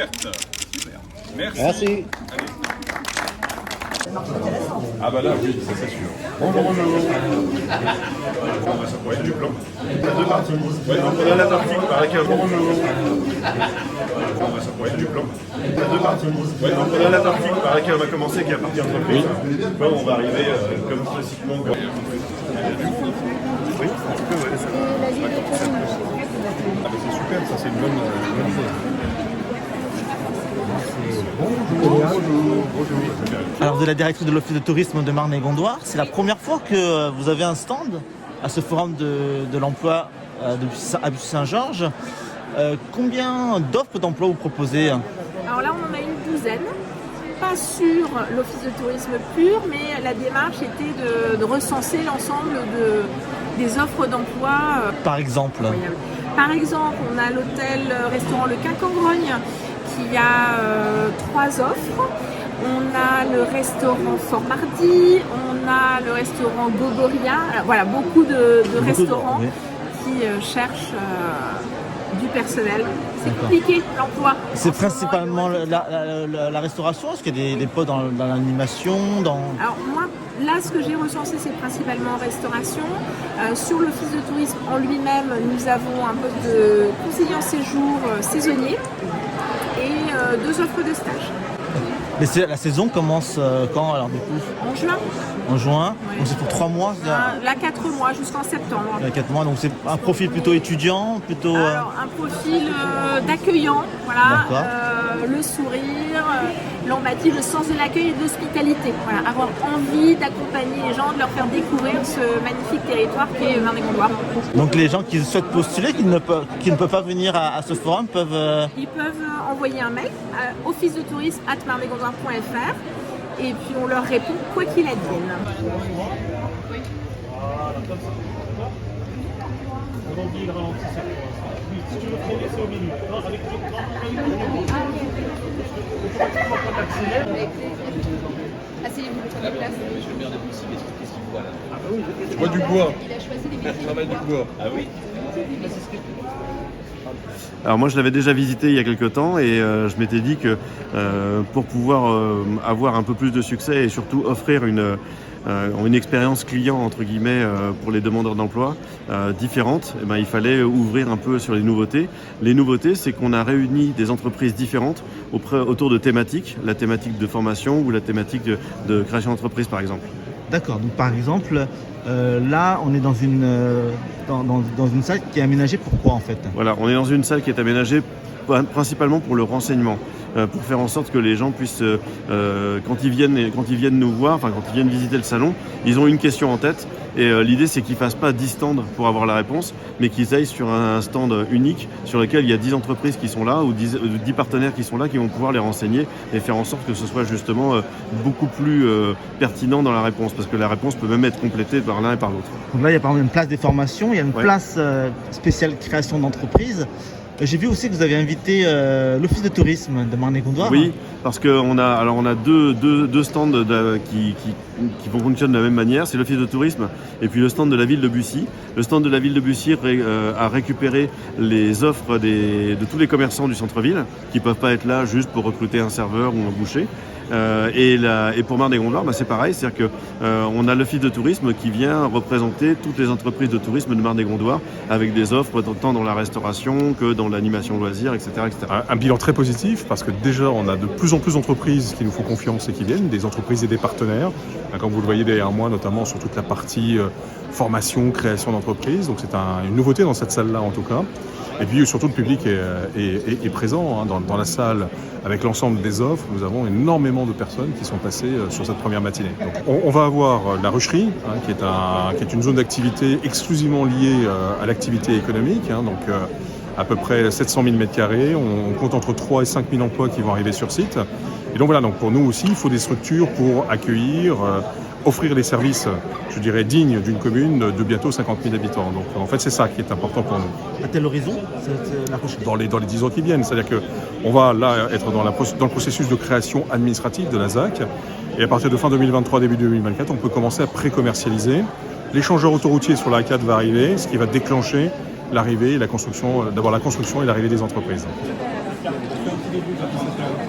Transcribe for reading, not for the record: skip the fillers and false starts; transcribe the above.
ouverte. Super. Merci. Merci. Allez. Ah bah là oui, ça c'est sûr. Bonjour. Ça pourrait être du plan. Il y a deux parties. Ouais, donc on a la partie avec un bonjour. Ça pourrait être du plan. Il y a deux parties. Ouais, donc on a la partie par laquelle on va commencer qui est la partie entreprise. Là on va arriver comme classiquement. Oui, un petit peu, ouais. Ah bah c'est super, ça c'est une bonne chose. Alors, vous êtes la directrice de l'Office de tourisme de Marne et Gondoire. C'est la première fois que vous avez un stand à ce forum de l'emploi à Bussy-Saint-Georges. Combien d'offres d'emploi vous proposez? Alors là, on en a une douzaine. Pas sur l'Office de tourisme pur, mais la démarche était de recenser l'ensemble des offres d'emploi. Par exemple? Par exemple, on a l'hôtel-restaurant Le Quincamgrogne qui a 3 offres. On a le restaurant Fort Mardi, on a le restaurant Gogoria. Voilà, beaucoup de restaurants qui cherchent du personnel. C'est compliqué l'emploi. C'est principalement la restauration? Est-ce qu'il y a des postes dans l'animation Alors moi, là, ce que j'ai recensé, c'est principalement restauration. Sur l'Office de tourisme en lui-même, nous avons un poste de conseiller en séjour saisonnier et 2 offres de stage. Mais la saison commence quand alors du coup? En juin. En juin, Oui. Donc c'est pour 3 mois? Là, 4 mois jusqu'en septembre. 4 mois, donc c'est un profil plutôt étudiant, plutôt... Alors, un profil d'accueillant, voilà, D'accord. le sourire, l'empathie, le sens de l'accueil et de l'hospitalité. Voilà, avoir envie d'accompagner les gens, de leur faire découvrir ce magnifique territoire qu'est Marne et Gondoire. Donc les gens qui souhaitent postuler, qui ne peuvent pas venir à ce forum, peuvent... Ils peuvent envoyer un mail à officetourisme@marnegondoire.fr et puis on leur répond quoi qu'il advienne. Asseyez-vous, prenez place. Je vois du bois. Il a choisi les Je métiers. travaille du bois. Ah oui. Alors moi je l'avais déjà visité il y a quelques temps et je m'étais dit que pour pouvoir avoir un peu plus de succès et surtout offrir une expérience client entre guillemets pour les demandeurs d'emploi différente, eh ben, il fallait ouvrir un peu sur les nouveautés. Les nouveautés, c'est qu'on a réuni des entreprises différentes autour de thématiques, la thématique de formation ou la thématique de création d'entreprise par exemple. D'accord, donc par exemple, là on est dans une salle qui est aménagée pour quoi en fait? Voilà, on est dans une salle qui est aménagée principalement pour le renseignement, pour faire en sorte que les gens puissent, quand ils viennent nous voir, enfin quand ils viennent visiter le salon, ils ont une question en tête et l'idée c'est qu'ils ne fassent pas 10 stands pour avoir la réponse, mais qu'ils aillent sur un stand unique sur lequel il y a 10 entreprises qui sont là ou 10 partenaires qui sont là qui vont pouvoir les renseigner et faire en sorte que ce soit justement beaucoup plus pertinent dans la réponse, parce que la réponse peut même être complétée par l'un et par l'autre. Donc là il y a par exemple une place des formations, il y a une Ouais. place spéciale création d'entreprise. J'ai vu aussi que vous avez invité l'Office de tourisme de Marne et Gondoire. Oui, parce qu'on a deux stands qui fonctionnent de la même manière. C'est l'Office de tourisme et puis le stand de la ville de Bussy. Le stand de la ville de Bussy a récupéré les offres de tous les commerçants du centre-ville qui ne peuvent pas être là juste pour recruter un serveur ou un boucher. Et pour Marne et Gondoire, c'est pareil, c'est-à-dire qu'on a l'Office de tourisme qui vient représenter toutes les entreprises de tourisme de Marne et Gondoire avec des offres tant dans la restauration que dans l'animation loisirs, etc., etc. Un bilan très positif parce que déjà on a de plus en plus d'entreprises qui nous font confiance et qui viennent, des entreprises et des partenaires, comme vous le voyez derrière moi, notamment sur toute la partie formation, création d'entreprise. Donc c'est une nouveauté dans cette salle-là en tout cas. Et puis surtout le public est présent dans la salle avec l'ensemble des offres. Nous avons énormément de personnes qui sont passées sur cette première matinée. Donc, on va avoir la rucherie, qui est une zone d'activité exclusivement liée à l'activité économique. Donc à peu près 700 000 m². On compte entre 3 et 5 000 emplois qui vont arriver sur site. Et donc voilà, donc pour nous aussi, il faut des structures pour accueillir, offrir des services, je dirais, dignes d'une commune de bientôt 50 000 habitants. Donc en fait, c'est ça qui est important pour nous. À quel horizon la rucherie? Dans les 10 ans qui viennent. C'est-à-dire qu'on va là être dans le processus de création administrative de la ZAC. Et à partir de fin 2023, début 2024, on peut commencer à pré-commercialiser. L'échangeur autoroutier sur la A4 va arriver, ce qui va déclencher l'arrivée et la construction et l'arrivée des entreprises. On fait un petit début de 17 h.